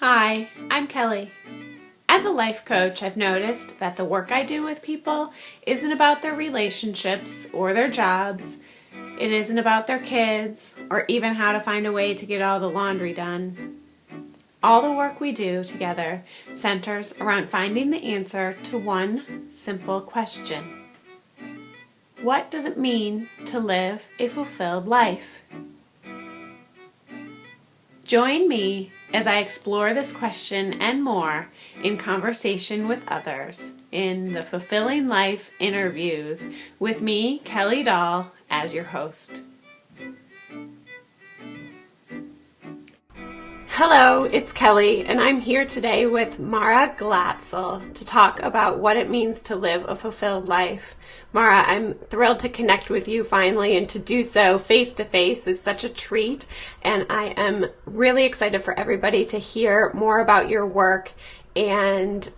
Hi, I'm Kelly. As a life coach, I've noticed that the work I do with people isn't about their relationships or their jobs. It isn't about their kids or even how to find a way to get all the laundry done. All the work we do together centers around finding the answer to one simple question. What does it mean to live a fulfilled life? Join me as I explore this question and more in conversation with others in the Fulfilling Life interviews with me, Kelly Dahl, as your host. Hello, it's Kelly, and I'm here today with Mara Glatzel to talk about what it means to live a fulfilled life. Mara, I'm thrilled to connect with you finally, and to do so face to face is such a treat, and I am really excited for everybody to hear more about your work and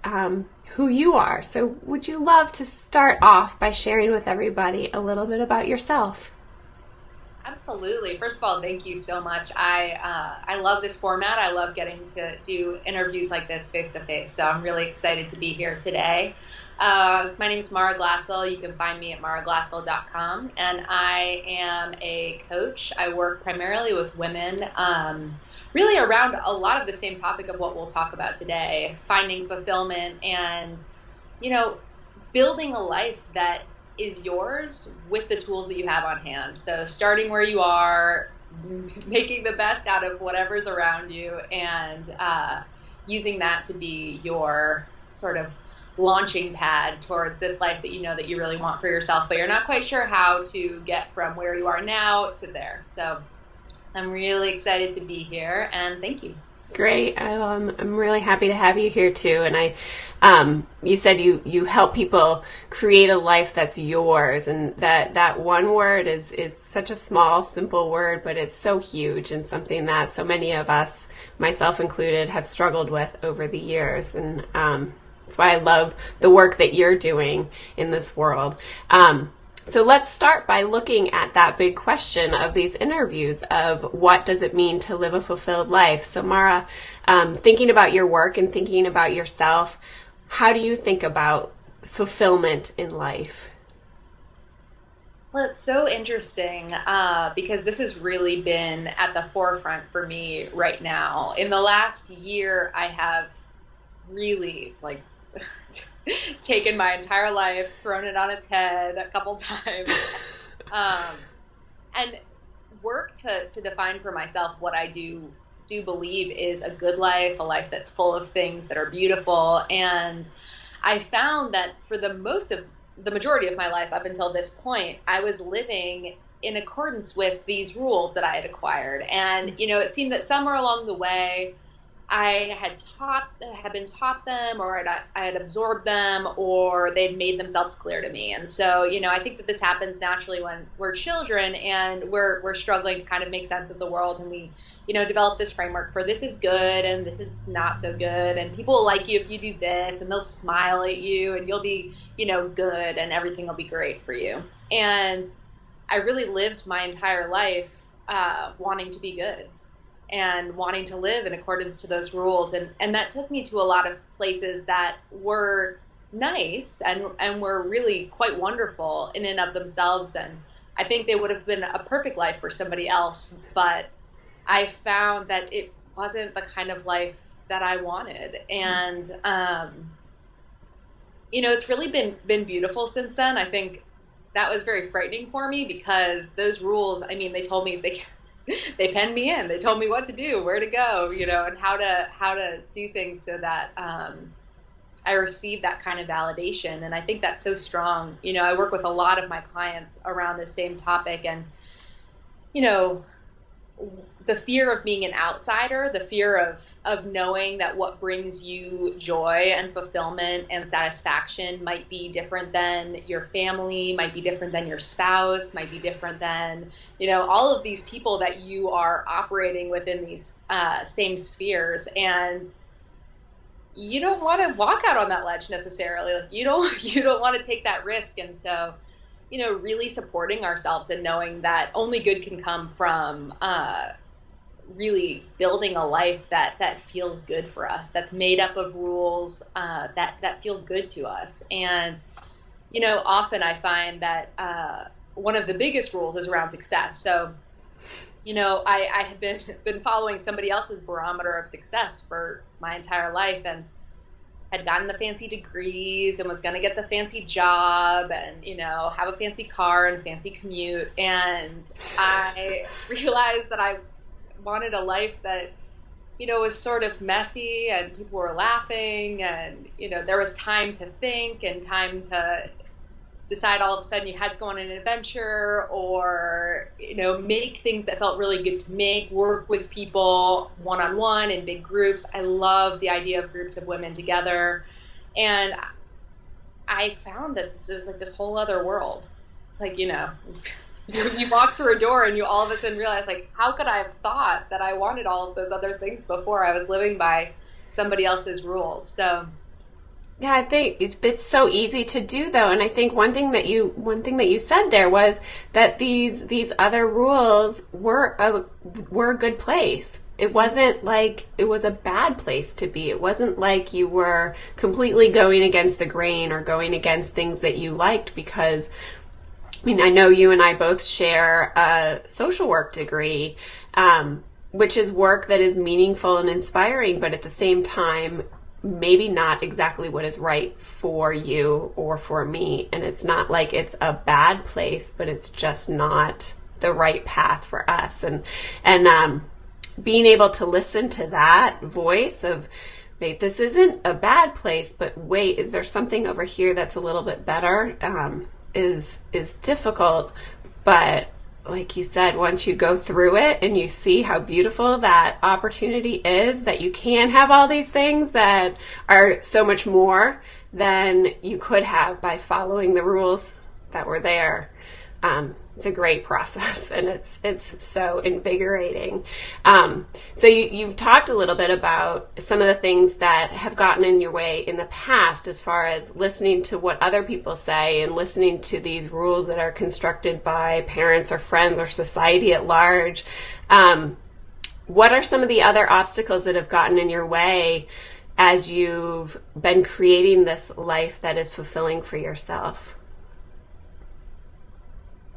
who you are. So would you love to start off by sharing with everybody a little bit about yourself? Absolutely. First of all, thank you so much. I love this format. I love getting to do interviews like this face to face. So I'm really excited to be here today. My name is Mara Glatzel. You can find me at maraglatzel.com, and I am a coach. I work primarily with women, really around a lot of the same topic of what we'll talk about today: finding fulfillment and, you know, building a life that is yours with the tools that you have on hand. So starting where you are, making the best out of whatever's around you, and using that to be your sort of launching pad towards this life that you know that you really want for yourself, but you're not quite sure how to get from where you are now to there. So I'm really excited to be here, and thank you. Great. I'm really happy to have you here too. And you said you help people create a life that's yours, and that one word is such a small, simple word, but it's so huge and something that so many of us, myself included, have struggled with over the years. And that's why I love the work that you're doing in this world. So let's start by looking at that big question of these interviews of what does it mean to live a fulfilled life? So Mara, thinking about your work and thinking about yourself, how do you think about fulfillment in life? Well, it's so interesting because this has really been at the forefront for me right now. In the last year, I have really taken my entire life, thrown it on its head a couple times, um, and work to define for myself what I do believe is a good life, a life that's full of things that are beautiful. And I found that for the majority of my life up until this point, I was living in accordance with these rules that I had acquired. And it seemed that somewhere along the way I had been taught them, or I had absorbed them, or they'd made themselves clear to me. And so, I think that this happens naturally when we're children and we're struggling to kind of make sense of the world, and we, develop this framework for this is good and this is not so good, and people will like you if you do this, and they'll smile at you, and you'll be, good, and everything will be great for you. And I really lived my entire life wanting to be good and wanting to live in accordance to those rules. And that took me to a lot of places that were nice and were really quite wonderful in and of themselves. And I think they would have been a perfect life for somebody else. But I found that it wasn't the kind of life that I wanted. And, it's really been beautiful since then. I think that was very frightening for me because those rules, they told me they penned me in. They told me what to do, where to go, and how to do things so that I receive that kind of validation. And I think that's so strong. I work with a lot of my clients around this same topic, and the fear of being an outsider, the fear of knowing that what brings you joy and fulfillment and satisfaction might be different than your family, might be different than your spouse, might be different than, all of these people that you are operating within these same spheres. And you don't want to walk out on that ledge necessarily. You don't want to take that risk. And so, really supporting ourselves and knowing that only good can come from really building a life that feels good for us, that's made up of rules that feel good to us. And often I find that one of the biggest rules is around success. So I had been following somebody else's barometer of success for my entire life, and had gotten the fancy degrees and was going to get the fancy job and have a fancy car and fancy commute. And I realized that I wanted a life that was sort of messy, and people were laughing, and there was time to think and time to decide all of a sudden you had to go on an adventure, or make things that felt really good to make, work with people one-on-one in big groups. I love the idea of groups of women together, and I found that this is like this whole other world. It's like you walk through a door and you all of a sudden realize, like, how could I have thought that I wanted all of those other things before? I was living by somebody else's rules. So yeah, I think it's so easy to do, though, and I think one thing that you said there was that these other rules were a good place. It wasn't like it was a bad place to be. It wasn't like you were completely going against the grain or going against things that you liked, because I know you and I both share a social work degree, which is work that is meaningful and inspiring, but at the same time maybe not exactly what is right for you or for me. And it's not like it's a bad place, but it's just not the right path for us. And being able to listen to that voice of, wait, this isn't a bad place, but wait, is there something over here that's a little bit better, is difficult. But like you said, once you go through it and you see how beautiful that opportunity is, that you can have all these things that are so much more than you could have by following the rules that were there. It's a great process, and it's so invigorating. So you've talked a little bit about some of the things that have gotten in your way in the past, as far as listening to what other people say and listening to these rules that are constructed by parents or friends or society at large. What are some of the other obstacles that have gotten in your way as you've been creating this life that is fulfilling for yourself?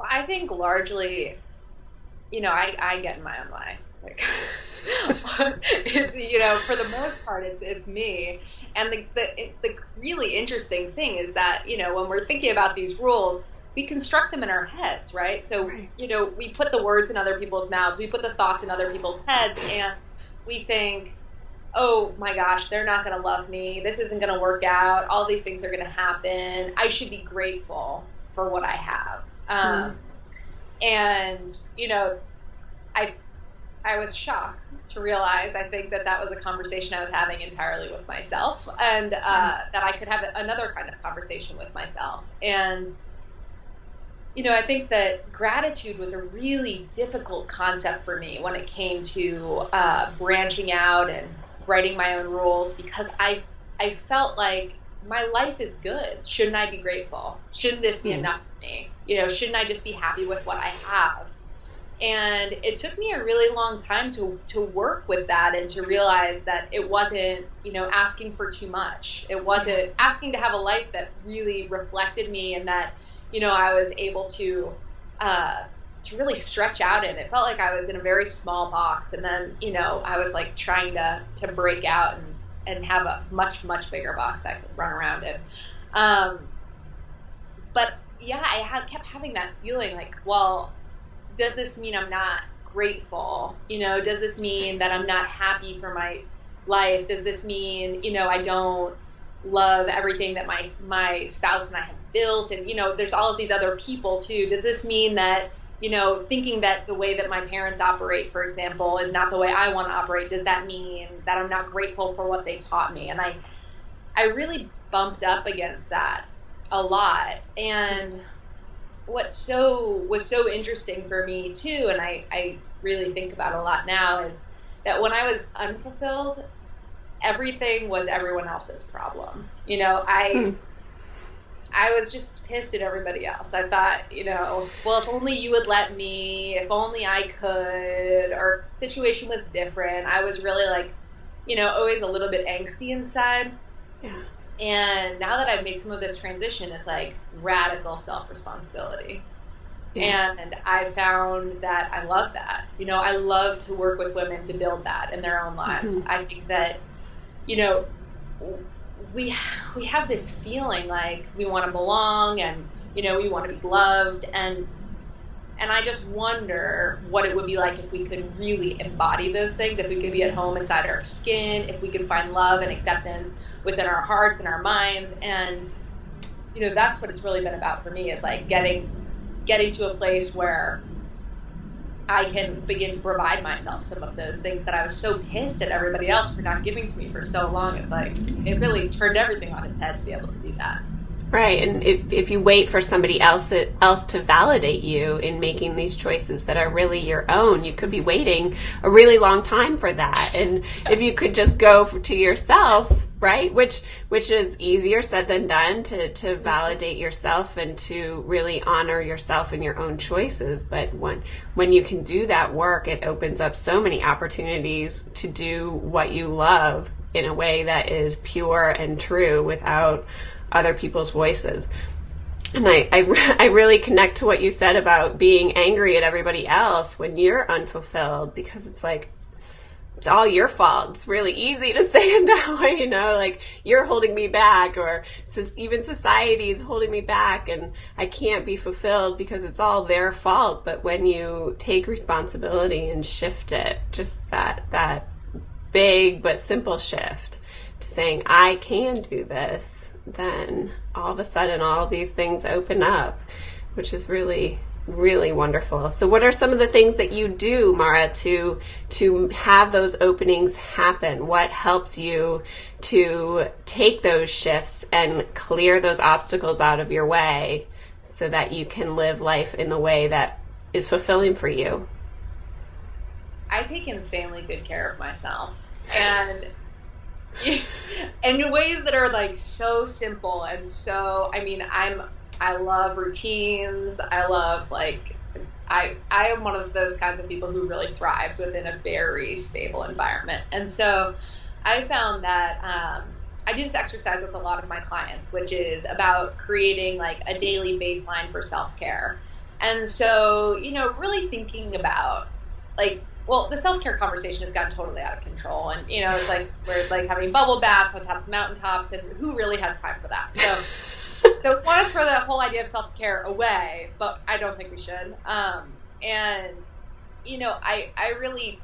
I think largely, I get in my own way. Like, it's, for the most part, it's me. And the really interesting thing is that, when we're thinking about these rules, we construct them in our heads, right? So, right. We put the words in other people's mouths, we put the thoughts in other people's heads, and we think, oh my gosh, they're not going to love me. This isn't going to work out. All these things are going to happen. I should be grateful for what I have. And, I was shocked to realize, I think that was a conversation I was having entirely with myself, and that I could have another kind of conversation with myself. And, I think that gratitude was a really difficult concept for me when it came to branching out and writing my own rules, because I felt like my life is good. Shouldn't I be grateful? Shouldn't this be enough for me? Shouldn't I just be happy with what I have? And it took me a really long time to work with that, and to realize that it wasn't, asking for too much. It wasn't asking to have a life that really reflected me, and that, I was able to really stretch out in. It felt like I was in a very small box, and then, I was like trying to break out and have a much, much bigger box I could run around in. But yeah, I kept having that feeling like, well, does this mean I'm not grateful? Does this mean that I'm not happy for my life? Does this mean, I don't love everything that my spouse and I have built? And, there's all of these other people too. Does this mean that, thinking that the way that my parents operate, for example, is not the way I want to operate? Does that mean that I'm not grateful for what they taught me? And I really bumped up against that a lot. And what was so interesting for me too, and I really think about a lot now, is that when I was unfulfilled, everything was everyone else's problem. I was just pissed at everybody else. I thought, well, if only you would let me, if only I could, or situation was different. I was really like, always a little bit angsty inside. Yeah. And now that I've made some of this transition, it's like radical self-responsibility. Yeah. And I found that I love that. I love to work with women to build that in their own lives. Mm-hmm. I think that, you know, we we have this feeling like we want to belong, and we want to be loved, and I just wonder what it would be like if we could really embody those things, if we could be at home inside our skin, if we could find love and acceptance within our hearts and our minds. And that's what it's really been about for me, is like getting to a place where I can begin to provide myself some of those things that I was so pissed at everybody else for not giving to me for so long. It's like it really turned everything on its head to be able to do that. Right, and if you wait for somebody else to validate you in making these choices that are really your own, you could be waiting a really long time for that. And if you could just go to yourself, right, which is easier said than done, to validate yourself and to really honor yourself and your own choices. But when you can do that work, it opens up so many opportunities to do what you love in a way that is pure and true without other people's voices. And I really connect to what you said about being angry at everybody else when you're unfulfilled, because it's like, it's all your fault. It's really easy to say it that way, like you're holding me back, or even society is holding me back and I can't be fulfilled because it's all their fault. But when you take responsibility and shift it, just that big but simple shift to saying, I can do this, then all of a sudden all of these things open up, which is really, really wonderful. So what are some of the things that you do, Mara, to have those openings happen? What helps you to take those shifts and clear those obstacles out of your way so that you can live life in the way that is fulfilling for you? I take insanely good care of myself, and in ways that are like so simple. And so, I love routines. I love I am one of those kinds of people who really thrives within a very stable environment. And so I found that I do this exercise with a lot of my clients, which is about creating like a daily baseline for self-care. And so, really thinking about well, the self-care conversation has gotten totally out of control, and it's like we're like having bubble baths on top of mountaintops, and who really has time for that? So I want to throw that whole idea of self-care away, but I don't think we should. And I really,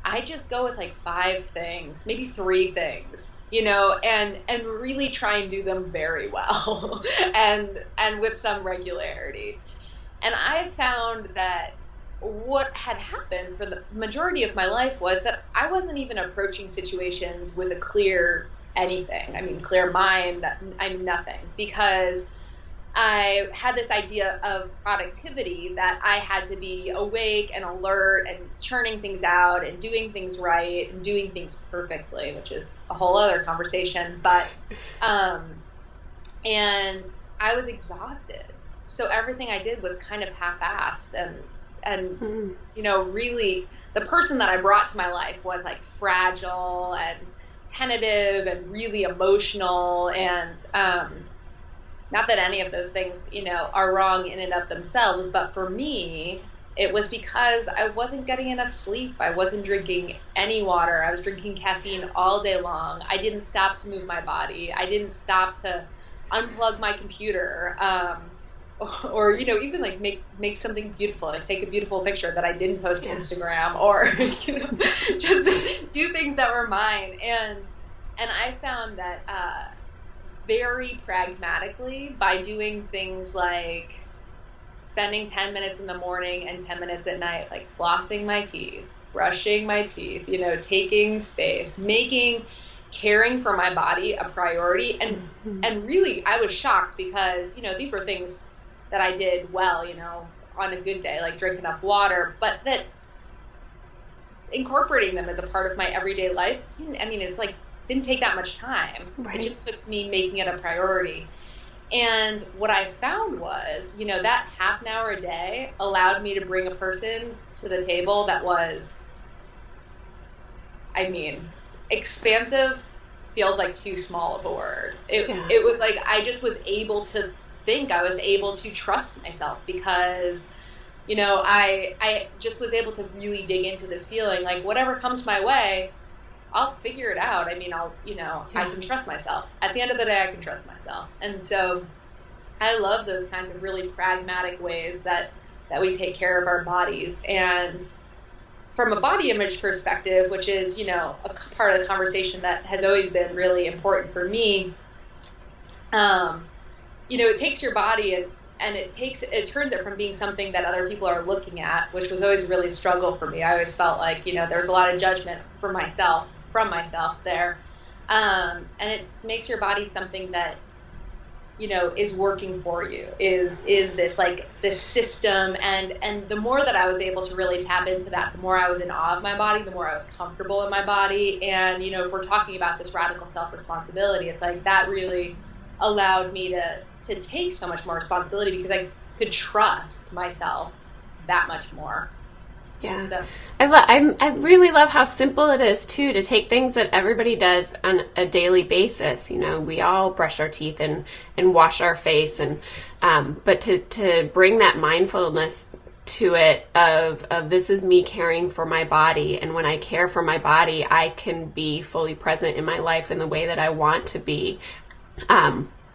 I just go with like 5 things, maybe 3 things, and really try and do them very well, and with some regularity. And I found that what had happened for the majority of my life was that I wasn't even approaching situations with a clear anything. Clear mind, nothing, because I had this idea of productivity, that I had to be awake and alert and churning things out and doing things right and doing things perfectly, which is a whole other conversation. But, and I was exhausted. So everything I did was kind of half-assed, and really the person that I brought to my life was like fragile and tentative and really emotional. And not that any of those things, are wrong in and of themselves, but for me, it was because I wasn't getting enough sleep. I wasn't drinking any water. I was drinking caffeine all day long. I didn't stop to move my body. I didn't stop to unplug my computer. Or even like make something beautiful, like take a beautiful picture that I didn't post to Instagram, or just do things that were mine. And I found that very pragmatically, by doing things like spending 10 minutes in the morning and 10 minutes at night, like flossing my teeth, brushing my teeth, taking space, caring for my body a priority. And really, I was shocked, because these were things that I did well, on a good day, like drink enough water, but that incorporating them as a part of my everyday life it's like didn't take that much time. It Right. just took me making it a priority. And what I found was, that half an hour a day allowed me to bring a person to the table that was, I mean, expansive feels like too small of a word. It Yeah. it was like I just was able to think, I was able to trust myself because I just was able to really dig into this feeling like whatever comes my way, I'll figure it out. I mean, I Yeah. can trust myself. At the end of the day, I can trust myself. And so I love those kinds of really pragmatic ways that we take care of our bodies. And from a body image perspective, which is, a part of the conversation that has always been really important for me, um, it takes your body and it turns it from being something that other people are looking at, which was always really a struggle for me. I always felt like, there was a lot of judgment from myself there. And it makes your body something that is working for you, is this like this system. And the more that I was able to really tap into that, the more I was in awe of my body, the more I was comfortable in my body. And if we're talking about this radical self-responsibility, it's like that really allowed me to take so much more responsibility because I could trust myself that much more. Yeah. So I really love how simple it is too to take things that everybody does on a daily basis. We all brush our teeth and wash our face but to bring that mindfulness to it of this is me caring for my body, and when I care for my body, I can be fully present in my life in the way that I want to be.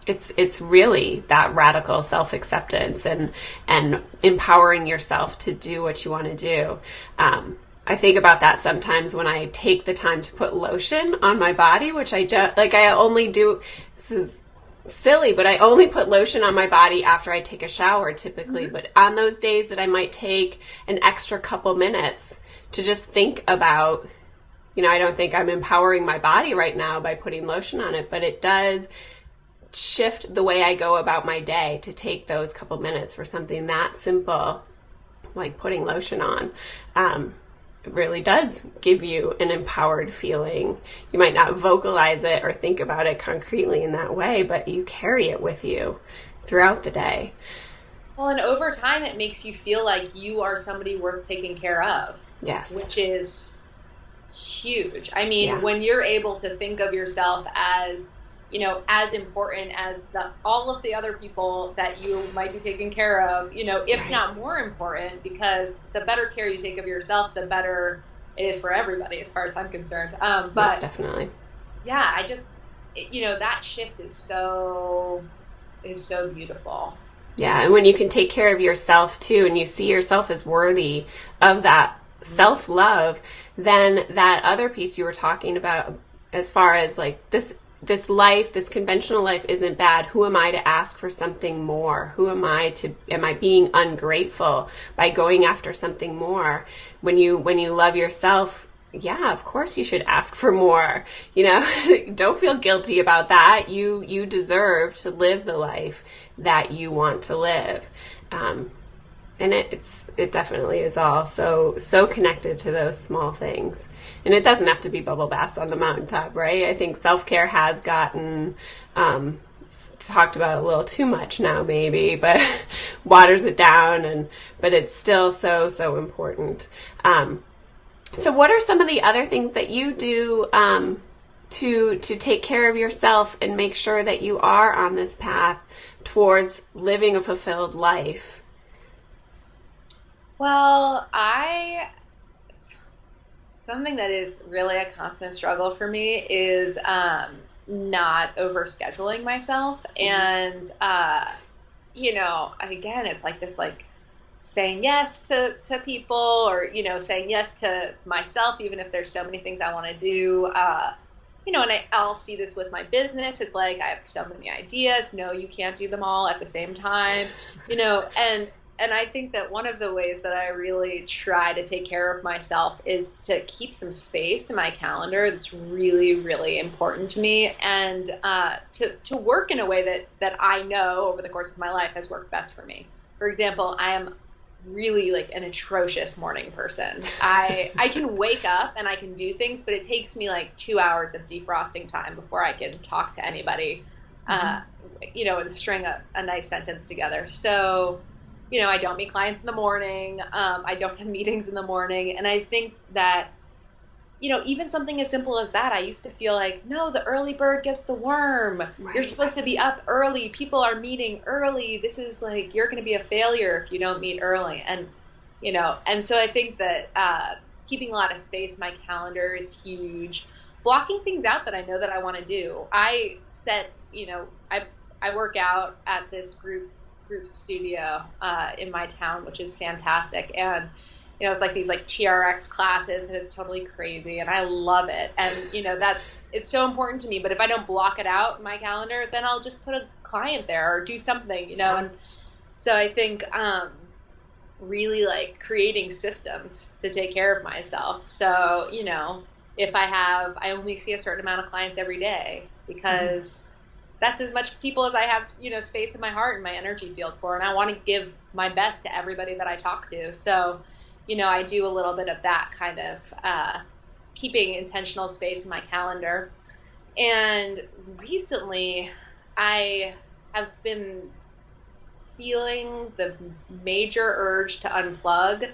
It's really that radical self-acceptance and empowering yourself to do what you want to do. I think about that sometimes when I take the time to put lotion on my body, which I don't, like I only do, this is silly, but I only put lotion on my body after I take a shower typically. mm-hmm. But on those days that I might take an extra couple minutes to just think about, I don't think I'm empowering my body right now by putting lotion on it, but it does shift the way I go about my day to take those couple minutes for something that simple, like putting lotion on. It really does give you an empowered feeling. You might not vocalize it or think about it concretely in that way, but you carry it with you throughout the day. Well, and over time, it makes you feel like you are somebody worth taking care of, Yes. which is huge. I mean, Yeah. when you're able to think of yourself as, as important as all of the other people that you might be taking care of, if Right. not more important, because the better care you take of yourself, the better it is for everybody, as far as I'm concerned. Most But definitely. yeah, that shift is so beautiful. Yeah, and when you can take care of yourself too, and you see yourself as worthy of that self-love, then that other piece you were talking about, as far as like this life, this conventional life isn't bad. Who am I to ask for something more? Am I being ungrateful by going after something more? When you love yourself, yeah, of course you should ask for more. Don't feel guilty about that. You deserve to live the life that you want to live. And it definitely is all so connected to those small things. And it doesn't have to be bubble baths on the mountaintop, right? I think self-care has gotten talked about a little too much now, maybe, but waters it down, but it's still so important. So what are some of the other things that you do to take care of yourself and make sure that you are on this path towards living a fulfilled life? Well, something that is really a constant struggle for me is not overscheduling myself. And, again, it's like this, like saying yes to people or, saying yes to myself, even if there's so many things I want to do. And I'll see this with my business. It's like I have so many ideas. No, you can't do them all at the same time, and I think that one of the ways that I really try to take care of myself is to keep some space in my calendar. That's really, really important to me, and to work in a way that I know over the course of my life has worked best for me. For example, I am really like an atrocious morning person. I can wake up and I can do things, but it takes me like 2 hours of defrosting time before I can talk to anybody, and string a nice sentence together. So, I don't meet clients in the morning. I don't have meetings in the morning. And I think that, even something as simple as that, I used to feel like, no, the early bird gets the worm. Right. You're supposed to be up early. People are meeting early. This is like, you're going to be a failure if you don't meet early. And, and so I think that keeping a lot of space in my calendar is huge. Blocking things out that I know that I want to do. I set, I work out at this group studio in my town, which is fantastic. And it's like these like TRX classes, and it's totally crazy, and I love it. And it's so important to me. But if I don't block it out in my calendar, then I'll just put a client there or do something, And so I think really like creating systems to take care of myself. So if I only see a certain amount of clients every day, because that's as much people as I have, space in my heart and my energy field for, and I want to give my best to everybody that I talk to. So I do a little bit of that kind of keeping intentional space in my calendar. And recently, I have been feeling the major urge to unplug.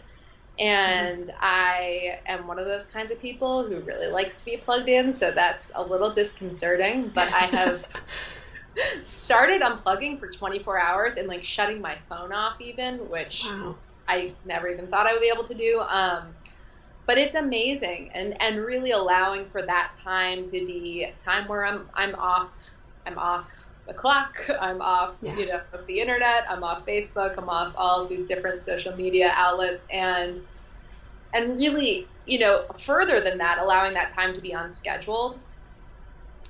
And I am one of those kinds of people who really likes to be plugged in. So that's a little disconcerting. But I have started unplugging for 24 hours and like shutting my phone off even, which... Wow. I never even thought I would be able to do. But it's amazing, and really allowing for that time to be time where I'm off the clock, I'm off of the internet, I'm off Facebook, I'm off all of these different social media outlets, and really, further than that, allowing that time to be unscheduled.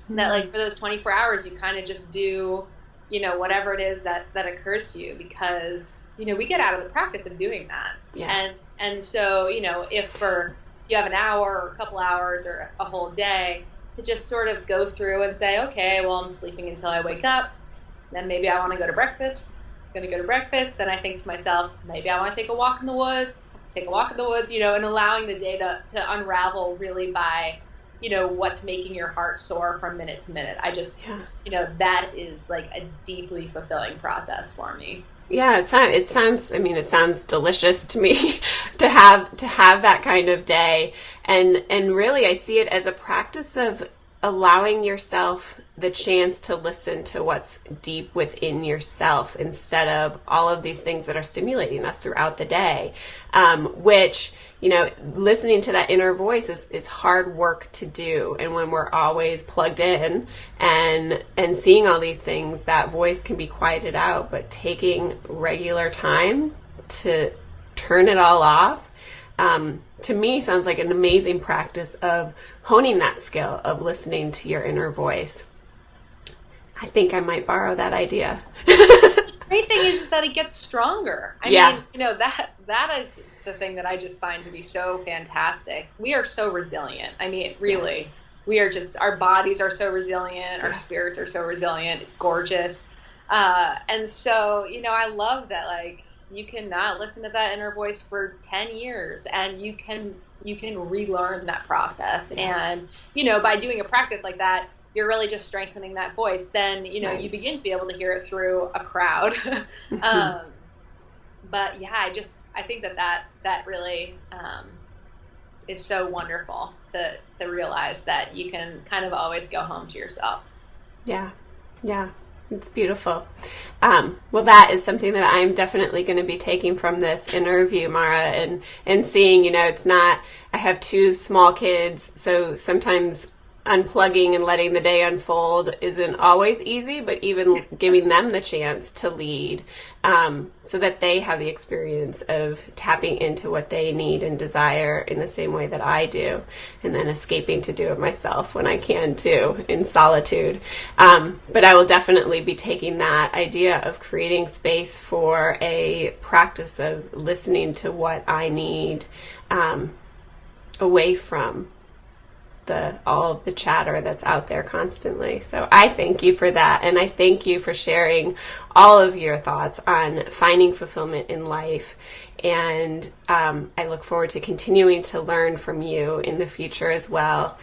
That like for those 24 hours, you kind of just do, whatever it is that occurs to you, because we get out of the practice of doing that. Yeah. And so, if you have an hour or a couple hours or a whole day to just sort of go through and say, okay, well, I'm sleeping until I wake up. Then maybe I want to go to breakfast. I'm going to go to breakfast. Then I think to myself, maybe I want to take a walk in the woods, and allowing the day to unravel really by, what's making your heart soar from minute to minute. I just, that is like a deeply fulfilling process for me. Yeah, it sounds delicious to me to have that kind of day. And really I see it as a practice of allowing yourself the chance to listen to what's deep within yourself instead of all of these things that are stimulating us throughout the day, which, listening to that inner voice is hard work to do. And when we're always plugged in and seeing all these things, that voice can be quieted out, but taking regular time to turn it all off, to me sounds like an amazing practice of honing that skill of listening to your inner voice. I think I might borrow that idea. Great thing is that it gets stronger. I mean, that is the thing that I just find to be so fantastic. We are so resilient. I mean, really, we are just, our bodies are so resilient. Our spirits are so resilient. It's gorgeous. And so, I love that, like, you cannot listen to that inner voice for 10 years and you can relearn that process. And, by doing a practice like that, you're really just strengthening that voice. Then, you begin to be able to hear it through a crowd. But yeah, I think that really is so wonderful to realize that you can kind of always go home to yourself. Yeah. Yeah. It's beautiful. Well, that is something that I'm definitely going to be taking from this interview, Mara, and seeing, it's not, I have 2 small kids, so sometimes unplugging and letting the day unfold isn't always easy, but even giving them the chance to lead, so that they have the experience of tapping into what they need and desire in the same way that I do, and then escaping to do it myself when I can too, in solitude. But I will definitely be taking that idea of creating space for a practice of listening to what I need, away from all of the chatter that's out there constantly. So I thank you for that, and I thank you for sharing all of your thoughts on finding fulfillment in life. And I look forward to continuing to learn from you in the future as well.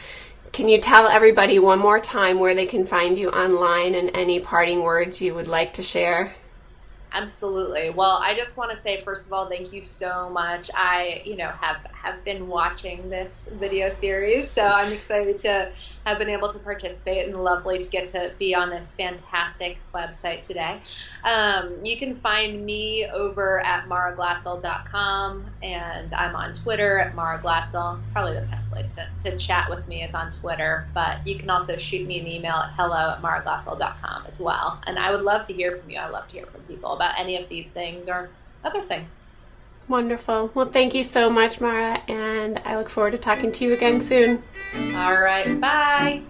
Can you tell everybody one more time where they can find you online and any parting words you would like to share? Absolutely. Well, I just want to say, first of all, thank you so much. I, have been watching this video series, so I'm excited to have been able to participate and lovely to get to be on this fantastic website today. You can find me over at maraglatzel.com, and I'm on Twitter at maraglatzel. It's probably the best place to chat with me is on Twitter, but you can also shoot me an email at hello@maraglatzel.com as well. And I would love to hear from you. I love to hear from people about any of these things or other things. Wonderful. Well, thank you so much, Mara, and I look forward to talking to you again soon. All right. Bye.